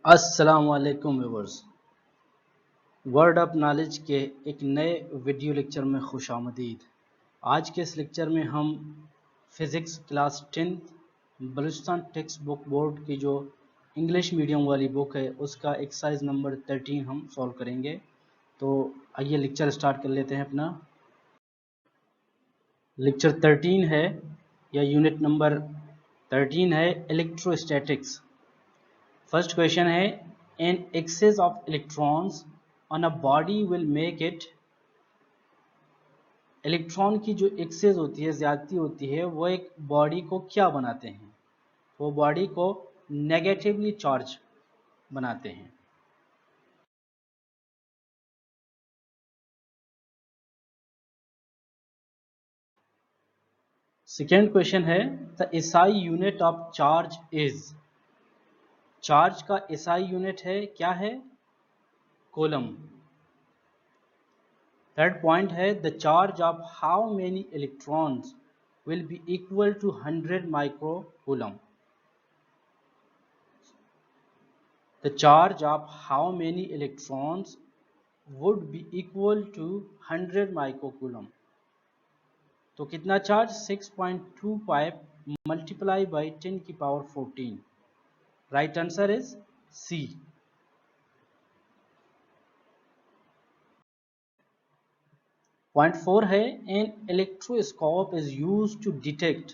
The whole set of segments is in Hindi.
अस्सलाम वालेकुम व्यूअर्स, वर्ड ऑफ नॉलेज के एक नए वीडियो लेक्चर में खुश आमदीद। आज के इस लेक्चर में हम physics class 10th Balochistan text book board की जो इंग्लिश मीडियम वाली बुक है उसका एक्सरसाइज नंबर 13 हम सॉल्व करेंगे। तो आइए लेक्चर स्टार्ट कर लेते हैं। अपना लेक्चर 13 है या यूनिट नंबर 13 है इलेक्ट्रोस्टैटिक्स। फर्स्ट क्वेश्चन है an excess of electrons on a body will make it. Electron की जो एक्सेस होती है, ज्यादती होती है, वो एक बॉडी को क्या बनाते हैं? वो बॉडी को नेगेटिवली चार्ज बनाते हैं। सेकेंड क्वेश्चन है the SI unit of charge is. Charge का एसआई यूनिट है, क्या है? कूलम। थर्ड पॉइंट है the charge of how many electrons will be equal to 100 microcoulomb. The charge of how many electrons would be equal to 100 microcoulomb. तो कितना चार्ज? 6.25 multiply by 10 की power 14. Right answer is C. Point 4 है an electroscope is used to detect.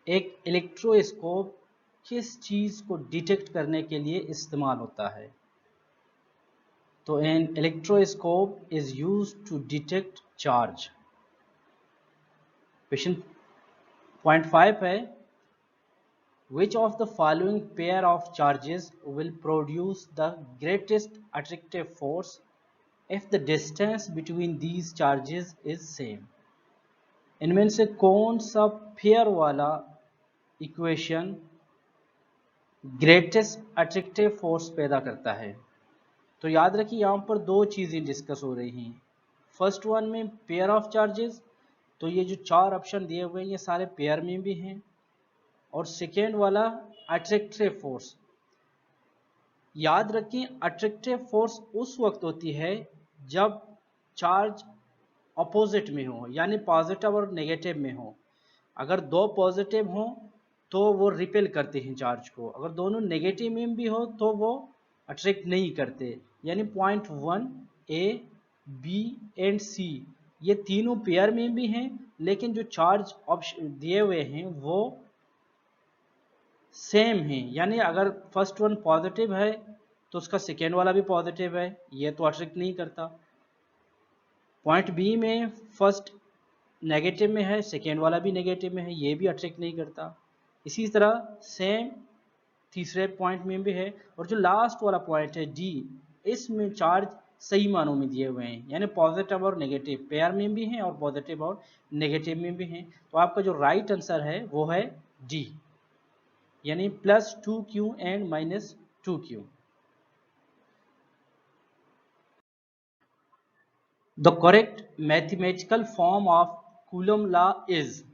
एक इलेक्ट्रोस्कोप किस चीज को डिटेक्ट करने के लिए इस्तेमाल होता है? तो an electroscope is used to detect charge. Question point 5 है which of the following pair of charges will produce the greatest attractive force if the distance between these charges is same. इनमें से कौन सा पेयर वाला इक्वेशन ग्रेटेस्ट अट्रैक्टिव फोर्स पैदा करता है? तो याद रखिए यहाँ पर दो चीज़ें डिस्कस हो रही हैं। फर्स्ट वन में पेयर ऑफ चार्जेस, तो ये जो चार ऑप्शन दिए हुए हैं ये सारे पेयर में भी हैं। और सेकेंड वाला अट्रैक्टिव फोर्स। याद रखिए अट्रैक्टिव फोर्स उस वक्त होती है जब चार्ज अपोजिट में हो, यानी पॉजिटिव और नेगेटिव में हो। अगर दो पॉजिटिव हो तो वो रिपेल करते हैं चार्ज को, अगर दोनों नेगेटिव में भी हो तो वो अट्रैक्ट नहीं करते। यानी पॉइंट 1 ए बी एंड सी ये तीनों पेयर में भी हैं, लेकिन जो चार्ज ऑप्शन दिए हुए हैं वो सेम हैं। यानी अगर फर्स्ट वन पॉजिटिव है तो उसका सेकेंड वाला भी पॉजिटिव है, ये तो अट्रैक्ट नहीं करता। पॉइंट बी में फर्स्ट नेगेटिव में है, सेकेंड वाला भी नेगेटिव में है, ये भी अट्रैक्ट नहीं करता। इसी तरह सेम तीसरे पॉइंट में भी है। और जो लास्ट वाला पॉइंट है डी, इसमें चार्ज सही मानों में दिए हुए हैं, यानी पॉजिटिव और नेगेटिव पेयर में भी हैं और पॉजिटिव और नेगेटिव में भी हैं। तो आपका जो राइट आंसर है वो है डी, यानी +2q and -2q। The correct mathematical form of coulomb law is.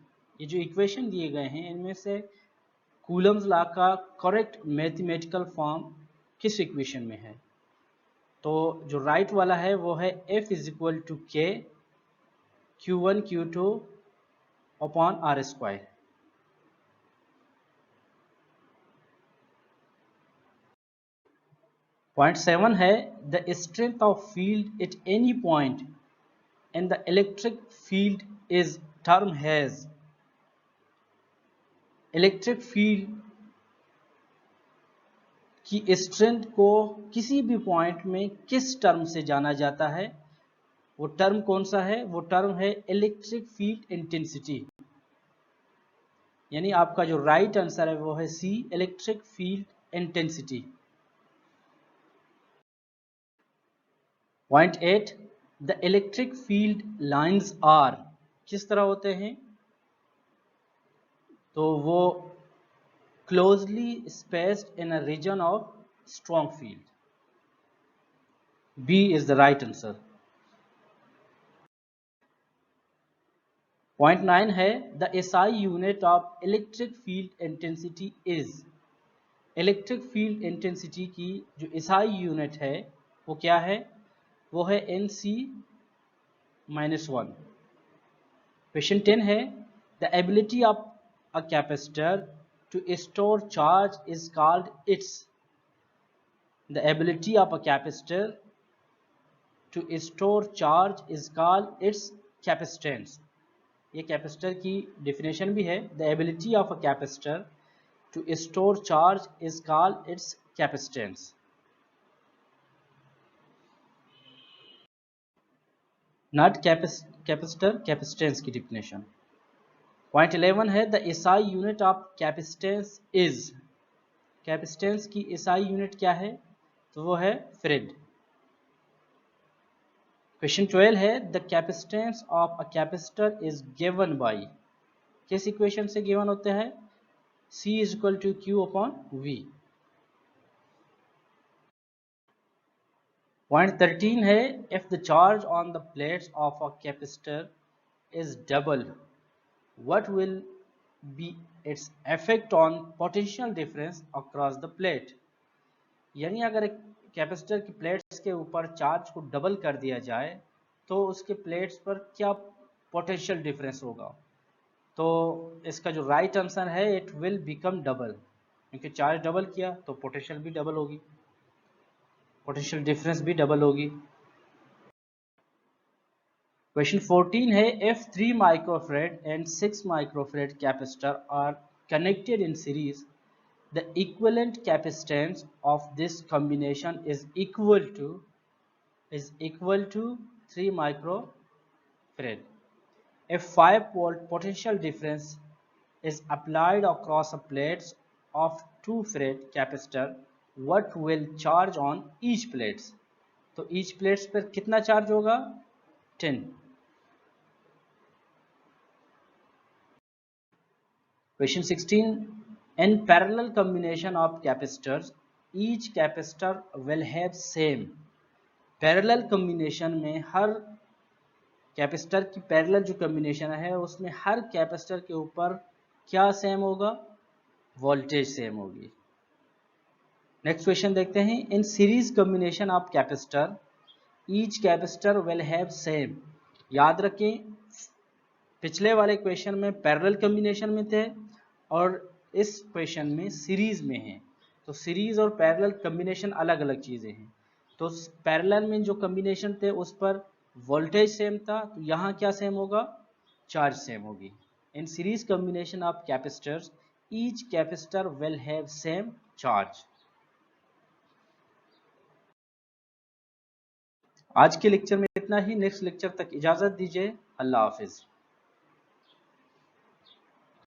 ये जो इक्वेशन दिए गए हैं इनमें से कूलम्स लॉ का करेक्ट मैथमेटिकल फॉर्म किस इक्वेशन में है? तो जो राइट वाला है वो है F = K Q1 Q2 upon R²। Point 7 है the strength of field at any point and the electric field is term has. Electric field की स्ट्रेंथ को किसी भी पॉइंट में किस टर्म से जाना जाता है? वो टर्म कौन सा है? वो टर्म है इलेक्ट्रिक फील्ड इंटेंसिटी। यानी आपका जो राइट आंसर है वो है C, electric field intensity. Point 8 the electric field lines are किस तरह होते हैं? तो वो closely spaced in a region of strong field. B is the right answer. Point 9 है the SI unit of electric field intensity is. Electric field intensity की जो एसआई यूनिट है वो क्या है, वो है NC-1। क्वेश्चन 10 है the ability of a capacitor to store charge is called its. The ability of a capacitor to store charge is called its capacitance. ये कैपेसिटर की डेफिनेशन भी है। The ability of a capacitor to store charge is called its capacitance. Not capacitor, capacitance की definition. Point 11 है the SI unit of capacitance is. Capacitance की SI unit क्या है, तो वो है Farad. Question 12 है the capacitance of a capacitor is given by. किस equation से given होते हैं, C is equal to Q upon V. Point 13 है if the charge on the plates of a capacitor is double, what will be its effect on potential difference across the plate। यानी अगर एक कैपेसिटर की प्लेट्स के ऊपर चार्ज को डबल कर दिया जाए तो उसके प्लेट्स पर क्या पोटेंशियल डिफरेंस होगा। तो इसका जो राइट आंसर है इट विल बिकम डबल, क्योंकि चार्ज डबल किया तो पोटेंशियल भी डबल होगी, पोटेंशियल डिफरेंस भी डबल होगी। क्वेश्चन 14 है if 3 microfarad and 6 microfarad capacitor are connected in series, the equivalent capacitance of this combination is equal to 3 microfarad. If 5 volt potential difference is applied across the plates of 2 farad capacitor, what will charge on each plates। तो each plates पर कितना चार्ज होगा, 10। Question 16. In parallel combination of capacitors, each capacitor will have same. Parallel combination में हर कैपेसिटर की पैरेलल जो कम्बिनेशन है उसमें हर कैपेसिटर के ऊपर क्या सेम होगा, वोल्टेज सेम होगी। नेक्स्ट क्वेश्चन देखते हैं। In series combination of capacitor each capacitor will have same. याद रखें पिछले वाले क्वेश्चन में पैरेलल कम्बिनेशन में थे और इस क्वेश्चन में सीरीज में है, तो सीरीज और पैरेलल कम्बिनेशन अलग अलग चीज़ें हैं। तो पैरेलल में जो कम्बिनेशन थे उस पर वोल्टेज सेम था, तो यहाँ क्या सेम होगा, चार्ज सेम होगी। In series combination of capacitors each capacitor will have same charge. आज के लेक्चर में इतना ही। नेक्स्ट लेक्चर तक इजाज़त दीजिए। अल्लाह हाफिज़।